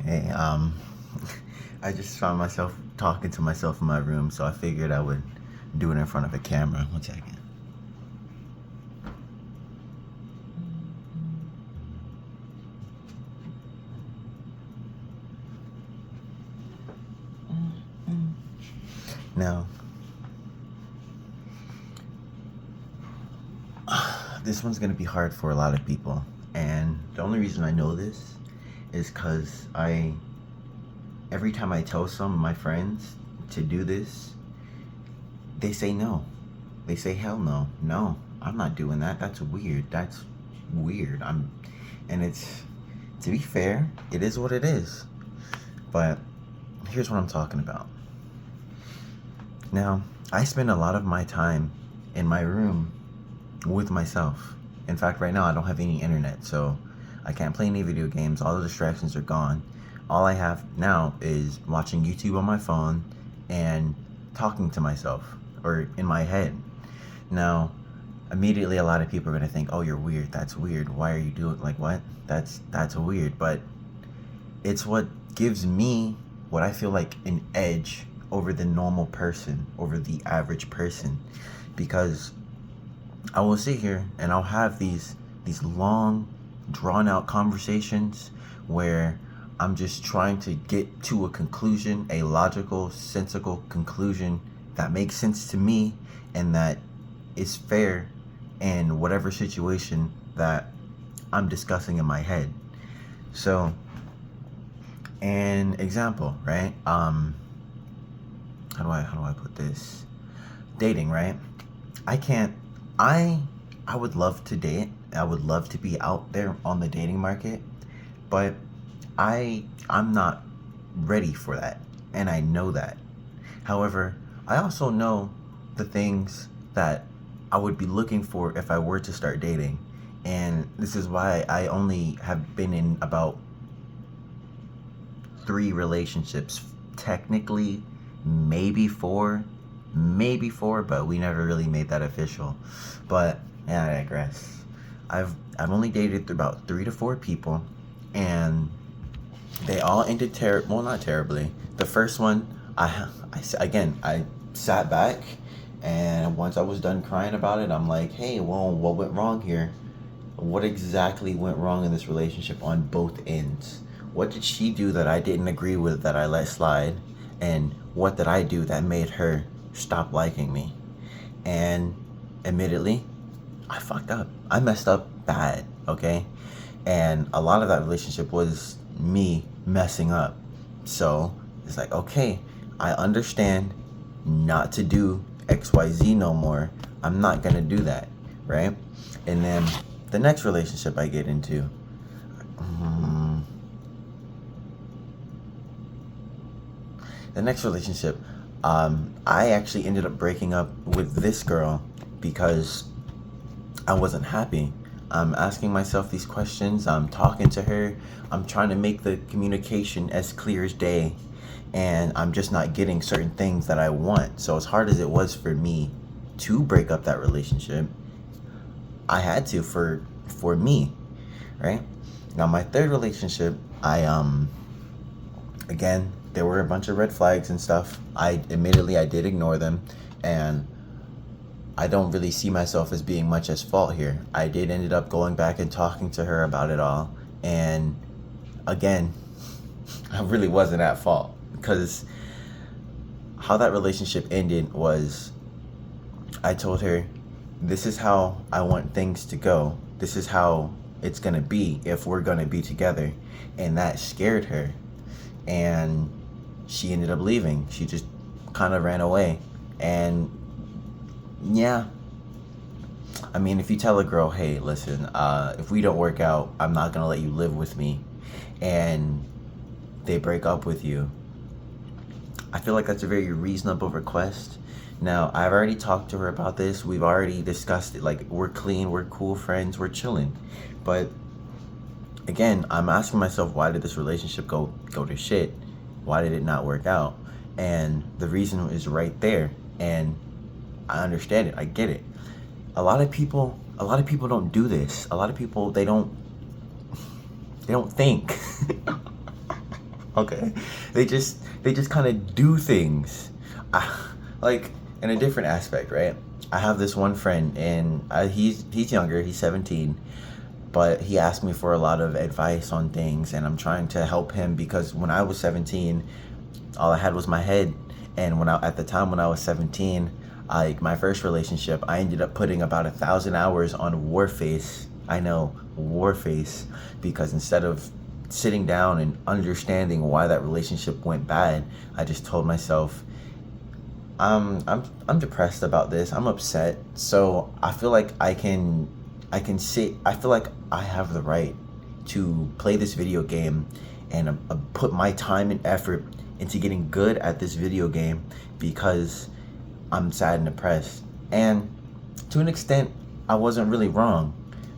Hey, I just found myself talking to myself in my room, so I figured I would do it in front of a camera. One second. Now, this one's gonna be hard for a lot of people, and the only reason I know this is because every time I tell some of my friends to do this, they say no. They say hell no. No, I'm not doing that. That's weird. That's weird. And it's, to be fair, it is what it is. But here's what I'm talking about. Now, I spend a lot of my time in my room with myself. In fact, right now I don't have any internet, so I can't play any video games. All the distractions are gone. All I have now is watching YouTube on my phone and talking to myself or in my head. Now, immediately a lot of people are going to think, "Oh, you're weird. That's weird. Why are you doing like what? That's weird." But it's what gives me what I feel like an edge over the normal person, over the average person, because I will sit here and I'll have these long, drawn out conversations where I'm just trying to get to a conclusion, a logical, sensical conclusion that makes sense to me and that is fair in whatever situation that I'm discussing in my head. So, an example, right? How do I put this? Dating, right? I can't I would love to date. I would love to be out there on the dating market, but I'm not ready for that, and I know that. However, I also know the things that I would be looking for if I were to start dating. And this is why I only have been in about 3 relationships. Technically, maybe four, but we never really made that official. But yeah, I digress. I've only dated about 3 to 4 people, and they all ended well, not terribly. The first one, I sat back, and once I was done crying about it, I'm like, hey, well, what went wrong here? What exactly went wrong in this relationship on both ends? What did she do that I didn't agree with that I let slide? And what did I do that made her stop liking me? And admittedly, I fucked up. I messed up bad, okay? And a lot of that relationship was me messing up. So it's like, okay, I understand not to do XYZ no more. I'm not gonna do that, right? And then the next relationship I get into, the next relationship, I actually ended up breaking up with this girl because I wasn't happy. I'm asking myself these questions. I'm talking to her. I'm trying to make the communication as clear as day. And I'm just not getting certain things that I want. So as hard as it was for me to break up that relationship, I had to for me, right? Now my third relationship, again, there were a bunch of red flags and stuff. I did ignore them, and I don't really see myself as being much as fault here. I did ended up going back and talking to her about it all, and again, I really wasn't at fault because how that relationship ended was I told her, this is how I want things to go. This is how it's gonna be if we're gonna be together. And that scared her. And she ended up leaving. She just kind of ran away. And yeah, I mean, if you tell a girl, hey, listen, if we don't work out, I'm not gonna let you live with me, and they break up with you, I feel like that's a very reasonable request. Now, I've already talked to her about this. We've already discussed it. Like, we're clean, we're cool friends, we're chilling. But again, I'm asking myself, why did this relationship go to shit? Why did it not work out? And the reason is right there. And I understand it. I get it. A lot of people don't do this. A lot of people, they don't think. Okay, they just kind of do things. Like in a different aspect, right? I have this one friend, and he's younger. He's 17, but he asked me for a lot of advice on things, and I'm trying to help him because when I was 17, all I had was my head. And at the time when I was 17, my first relationship, I ended up putting about 1,000 hours on Warface. I know, Warface, because instead of sitting down and understanding why that relationship went bad, I just told myself, I'm depressed about this. I'm upset. So I feel like I can sit. I feel like I have the right to play this video game and put my time and effort into getting good at this video game because I'm sad and depressed. And to an extent, I wasn't really wrong,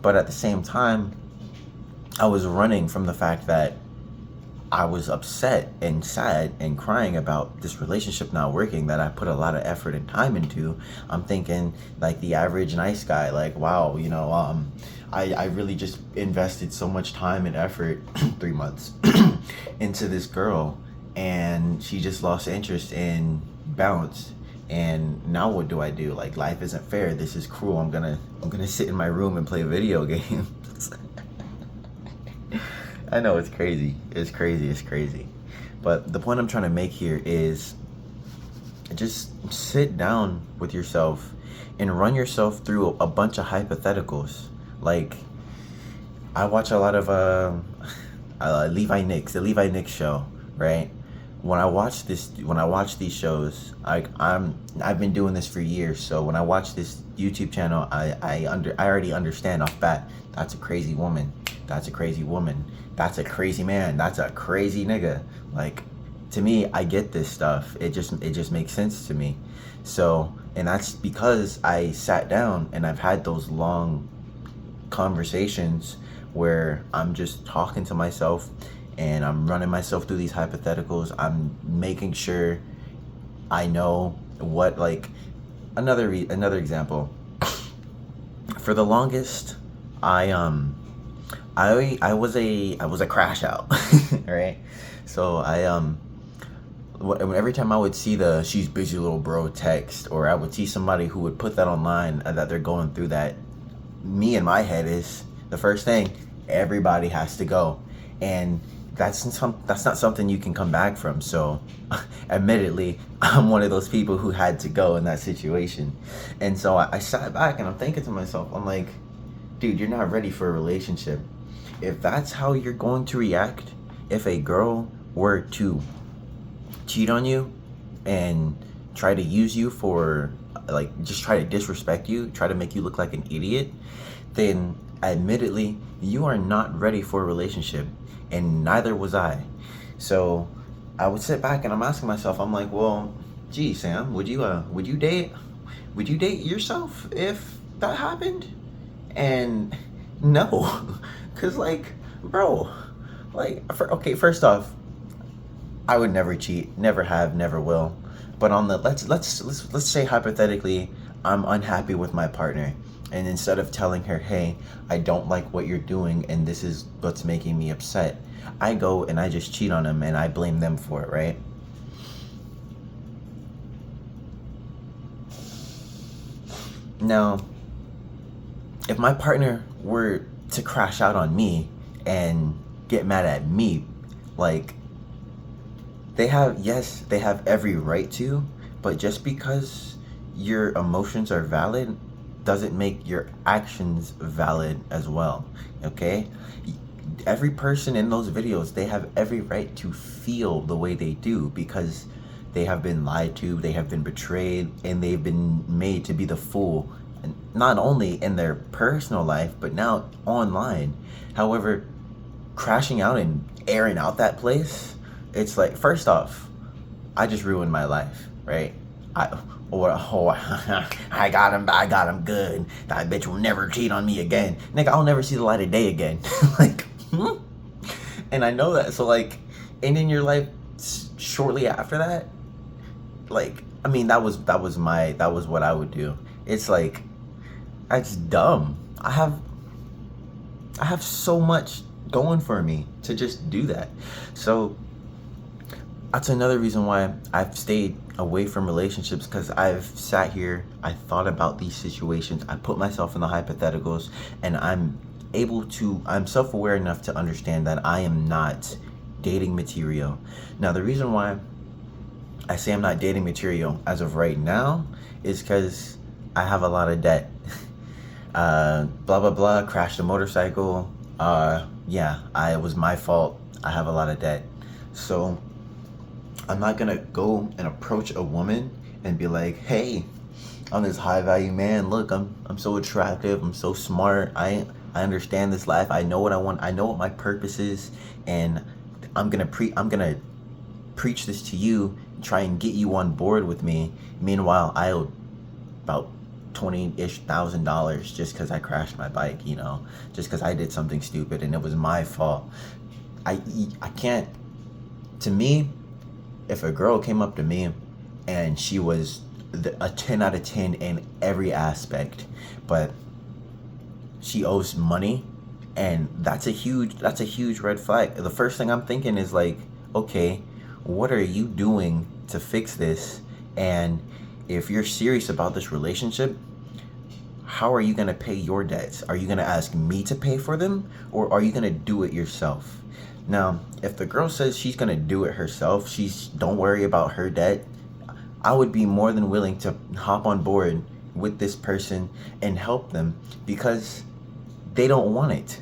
but at the same time, I was running from the fact that I was upset and sad and crying about this relationship not working that I put a lot of effort and time into. I'm thinking like the average nice guy, like, wow, I really just invested so much time and effort, 3 months, into this girl, and she just lost interest and bounced. And now what do I do? Like, life isn't fair. This is cruel. I'm gonna sit in my room and play video games. I know it's crazy. It's crazy. It's crazy. But the point I'm trying to make here is just sit down with yourself and run yourself through a bunch of hypotheticals. Like, I watch a lot of Levi Nicks, the Levi Nicks show, right? When I watch these shows, I've been doing this for years. So when I watch this YouTube channel, I already understand off bat. That's a crazy woman. That's a crazy woman. That's a crazy man. That's a crazy nigga. Like, to me, I get this stuff. It just makes sense to me. So, and that's because I sat down and I've had those long conversations where I'm just talking to myself and I'm running myself through these hypotheticals. I'm making sure I know what, like, another example. For the longest, I was a crash out, right? So every time I would see the "she's busy little bro" text, or I would see somebody who would put that online that they're going through that, me in my head is the first thing, everybody has to go, and that's not something you can come back from. So admittedly, I'm one of those people who had to go in that situation. And so I sat back and I'm thinking to myself, I'm like, dude, you're not ready for a relationship. If that's how you're going to react, if a girl were to cheat on you and try to use you for, like, just try to disrespect you, try to make you look like an idiot, then admittedly, you are not ready for a relationship, and neither was I. So I would sit back and I'm asking myself, I'm like, well, gee, Sam, would you date yourself if that happened? And no, cause like, bro, like, first off, I would never cheat, never have, never will. But on the let's say hypothetically, I'm unhappy with my partner, and instead of telling her, hey, I don't like what you're doing and this is what's making me upset, I go and I just cheat on him and I blame them for it, right? Now, if my partner were to crash out on me and get mad at me, like, they have every right to, but just because your emotions are valid doesn't make your actions valid as well, okay? Every person in those videos, they have every right to feel the way they do because they have been lied to, they have been betrayed, and they've been made to be the fool, not only in their personal life, but now online. However, crashing out and airing out that place, it's like, first off, I just ruined my life, right? I got him good. That bitch will never cheat on me again. Nigga, I'll never see the light of day again. Like, and I know that. So, like, ending your life shortly after that, like, I mean, that was what I would do. It's like, that's dumb. I have so much going for me to just do that. So that's another reason why I've stayed away from relationships, because I've sat here, I thought about these situations, I put myself in the hypotheticals, and I'm self-aware enough to understand that I am not dating material. Now, the reason why I say I'm not dating material as of right now is because I have a lot of debt. Blah, blah, blah, crashed a motorcycle. Yeah, it was my fault. I have a lot of debt. So I'm not gonna go and approach a woman and be like, hey, I'm this high value man. Look, I'm so attractive. I'm so smart. I understand this life. I know what I want. I know what my purpose is, and I'm gonna preach this to you, try and get you on board with me. Meanwhile, I owe about $20,000 just because I crashed my bike, just because I did something stupid and it was my fault. I can't, to me, if a girl came up to me and she was a 10 out of 10 in every aspect, but she owes money, and that's a huge red flag. The first thing I'm thinking is like, okay, what are you doing to fix this? And if you're serious about this relationship, how are you going to pay your debts? Are you going to ask me to pay for them, or are you going to do it yourself? Now, if the girl says she's going to do it herself, don't worry about her debt, I would be more than willing to hop on board with this person and help them, because they don't want it.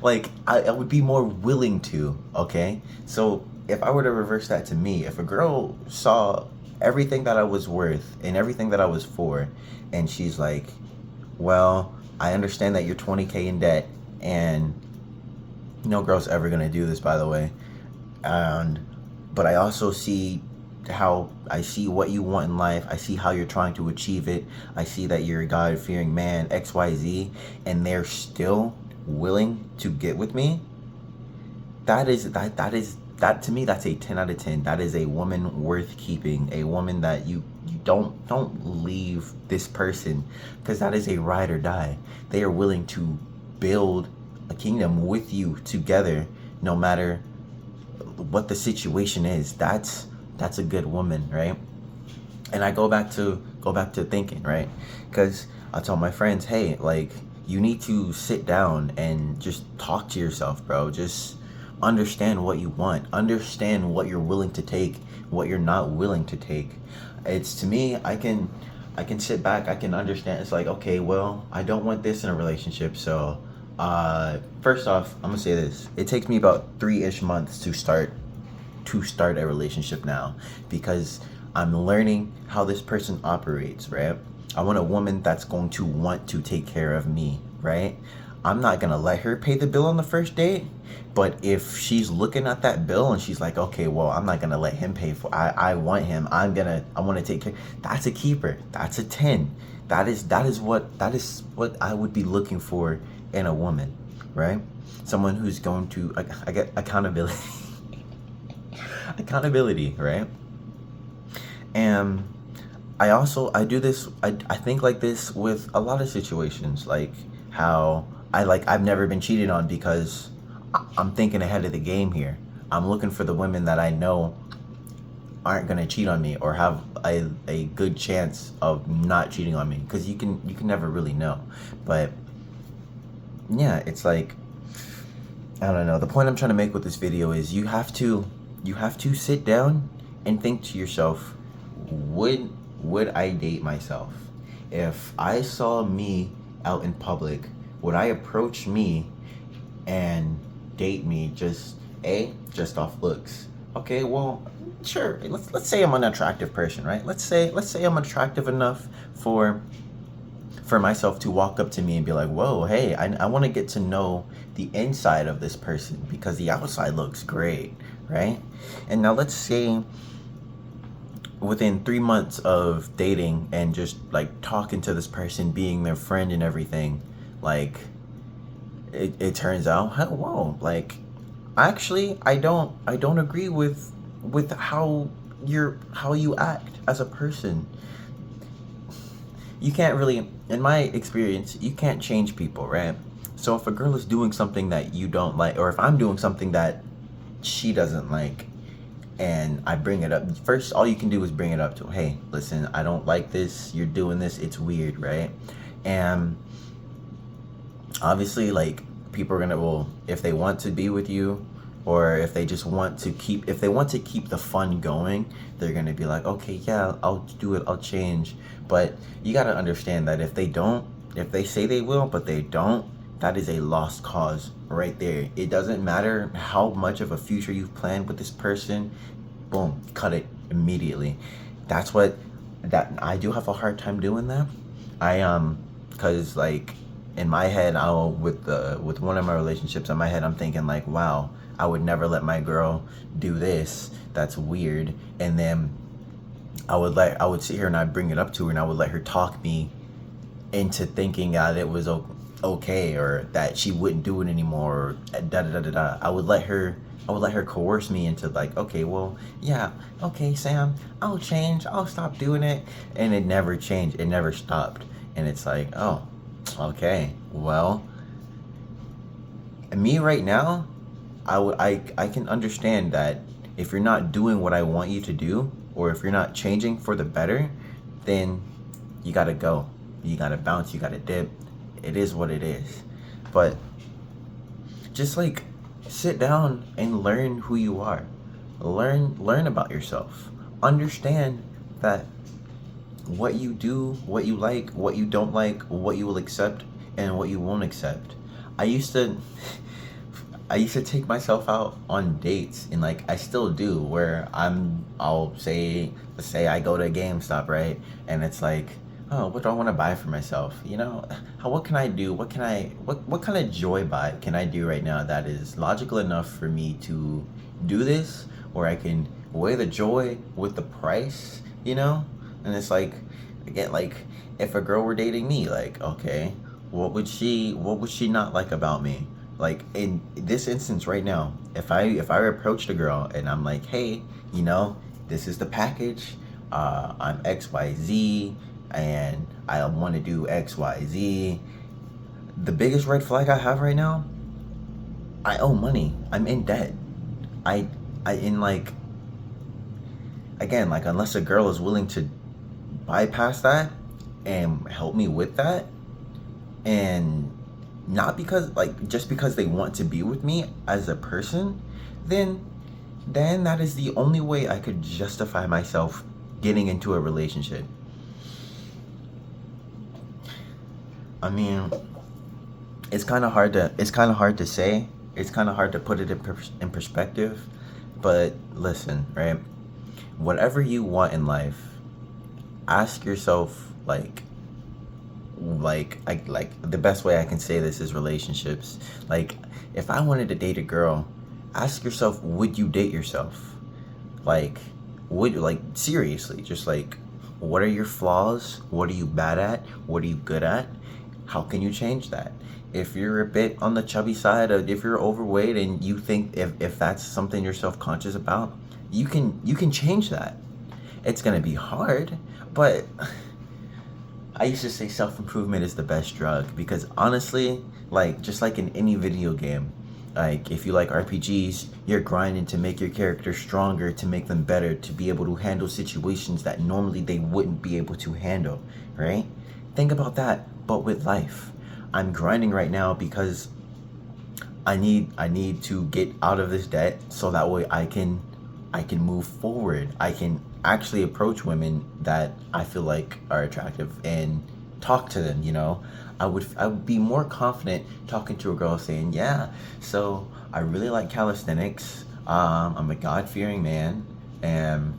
Like, I would be more willing to, okay? So if I were to reverse that to me, if a girl saw everything that I was worth and everything that I was for, and she's like, well, I understand that you're 20K in debt, and no girl's ever gonna do this, by the way, but I also see what you want in life. I see how you're trying to achieve it. I see that you're a God-fearing man, XYZ, and they're still willing to get with me. That to me, that's a 10 out of 10. That is a woman worth keeping, a woman that you don't leave this person, because that is a ride or die. They are willing to build a kingdom with you together, no matter what the situation is. That's a good woman, right? And I go back to thinking, right? Because I tell my friends, hey, like, you need to sit down and just talk to yourself, bro. Just understand what you want. Understand what you're willing to take, what you're not willing to take. It's, to me, I can sit back, I can understand. It's like, okay, well, I don't want this in a relationship, so first off, I'm gonna say this. It takes me about 3-ish months to start a relationship now, because I'm learning how this person operates, right? I want a woman that's going to want to take care of me, right? I'm not gonna let her pay the bill on the first date, but if she's looking at that bill and she's like, okay, well, I'm not gonna let him pay for, I want him, I want to take care, that's a keeper. That's a 10. That is what I would be looking for in a woman, right? Someone who's going to, I get accountability. Accountability, right? And I do this, I think like this with a lot of situations, like how I've never been cheated on, because I'm thinking ahead of the game here. I'm looking for the women that I know aren't gonna cheat on me, or have a good chance of not cheating on me, because you can never really know. But yeah, it's like, I don't know. The point I'm trying to make with this video is you have to sit down and think to yourself, would I date myself? If I saw me out in public, would I approach me and date me just off looks? Okay, well, sure. Let's say I'm an attractive person, right? Let's say I'm attractive enough for myself to walk up to me and be like, whoa, hey, I want to get to know the inside of this person, because the outside looks great, right? And now let's say within 3 months of dating and just like talking to this person, being their friend and everything, like it turns out, whoa, like actually I don't agree with how you act as a person. You can't really, in my experience, you can't change people, right? So if a girl is doing something that you don't like, or if I'm doing something that she doesn't like, and I bring it up. First, all you can do is bring it up to, hey, listen, I don't like this. You're doing this. It's weird, right? And obviously, like, people are gonna, well, if they want to be with you, or if they just want to keep, if they want to keep the fun going, they're gonna be like, okay, yeah, I'll do it, I'll change. But you gotta understand that if they don't, if they say they will but they don't, that is a lost cause right there. It doesn't matter how much of a future you've planned with this person. Boom, cut it immediately. That's what, that I do have a hard time doing that. Because like, in my head, I'll, with one of my relationships, in my head I'm thinking like, wow, I would never let my girl do this, that's weird. And then I would sit here and I'd bring it up to her, and I would let her talk me into thinking that it was okay, or that she wouldn't do it anymore, or da da da da da. I would let her coerce me into like, okay, well, yeah, okay, Sam, I'll change, I'll stop doing it. And it never changed, it never stopped. And it's like, oh, okay, well, me right now, I can understand that if you're not doing what I want you to do, or if you're not changing for the better, then you gotta go. You gotta bounce, you gotta dip. It is what it is. But just like, sit down and learn who you are. Learn about yourself. Understand that what you do, what you like, what you don't like, what you will accept and what you won't accept. I used to take myself out on dates, and like I still do, where I'll say, let's say I go to GameStop, right? And it's like, oh, what do I want to buy for myself? You know, what can I do? What kind of joy buy can I do right now that is logical enough for me to do this, where I can weigh the joy with the price, you know? And it's like, again, like, if a girl were dating me, like, okay, what would she not like about me? Like, in this instance right now, if I approached a girl and I'm like, hey, you know, this is the package, I'm XYZ, and I want to do XYZ. The biggest red flag I have right now, I owe money. I'm in debt. I in like, again, like, unless a girl is willing to bypass that and help me with that, and not because, like, just because they want to be with me as a person, then that is the only way I could justify myself getting into a relationship. I mean, it's kind of hard to say. It's kind of hard to put it in perspective. But listen, right? Whatever you want in life, ask yourself, like the best way I can say this is relationships. Like, if I wanted to date a girl, ask yourself, would you date yourself? Like, seriously, just like, what are your flaws? What are you bad at? What are you good at? How can you change that? If you're a bit on the chubby side, or if you're overweight and you think if that's something you're self-conscious about, you can change that. It's gonna be hard, but I used to say self-improvement is the best drug, because honestly, like, just like in any video game, like, if you like RPGs, you're grinding to make your character stronger, to make them better, to be able to handle situations that normally they wouldn't be able to handle, right? Think about that, but with life. I'm grinding right now because I need to get out of this debt, so that way I can move forward. I can actually approach women that I feel like are attractive and talk to them, you know? I would be more confident talking to a girl saying, yeah, so I really like calisthenics. I'm a God-fearing man, and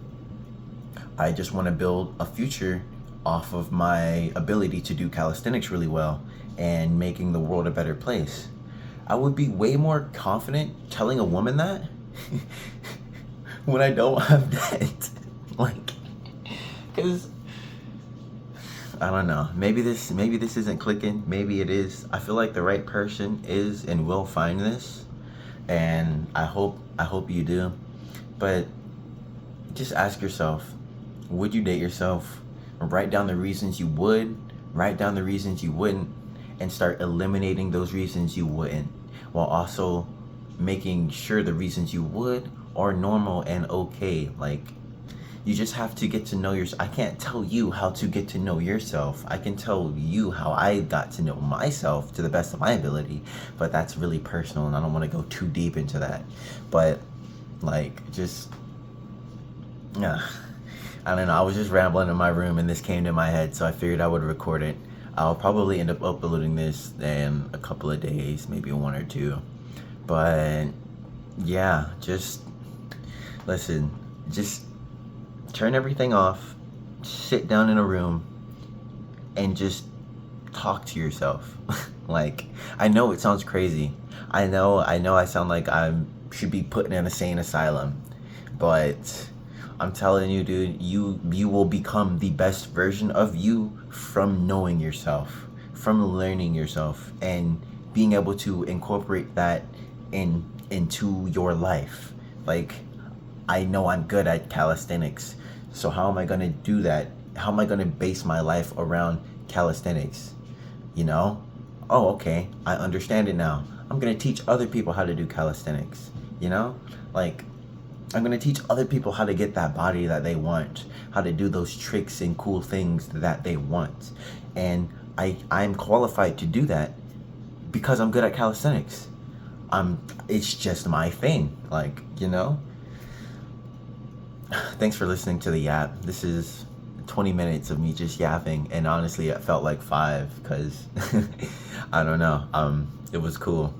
I just want to build a future off of my ability to do calisthenics really well and making the world a better place. I would be way more confident telling a woman that when I don't have debt. Like, because I don't know, maybe this isn't clicking, maybe it is. I feel like the right person is and will find this, and I hope you do. But just ask yourself, would you date yourself? Write down the reasons you would, write down the reasons you wouldn't, and start eliminating those reasons you wouldn't, while also making sure the reasons you would are normal and okay. Like, you just have to get to know yourself. I can't tell you how to get to know yourself. I can tell you how I got to know myself to the best of my ability, but that's really personal and I don't want to go too deep into that. But like, just, yeah, I don't know. I was just rambling in my room and this came to my head, so I figured I would record it. I'll probably end up uploading this in a couple of days, maybe one or two. But yeah, just listen, just turn everything off, sit down in a room, and just talk to yourself. Like, I know it sounds crazy. I know I sound like I should be put in an insane asylum, but I'm telling you, dude, you will become the best version of you from knowing yourself, from learning yourself, and being able to incorporate that into your life. Like, I know I'm good at calisthenics, so how am I gonna do that? How am I gonna base my life around calisthenics? You know? Oh, okay, I understand it now. I'm gonna teach other people how to do calisthenics. You know? Like, I'm gonna teach other people how to get that body that they want, how to do those tricks and cool things that they want. And I'm qualified to do that because I'm good at calisthenics. It's just my thing. Like, you know? Thanks for listening to the yap. This is 20 minutes of me just yapping, and honestly it felt like 5 because I don't know. It was cool.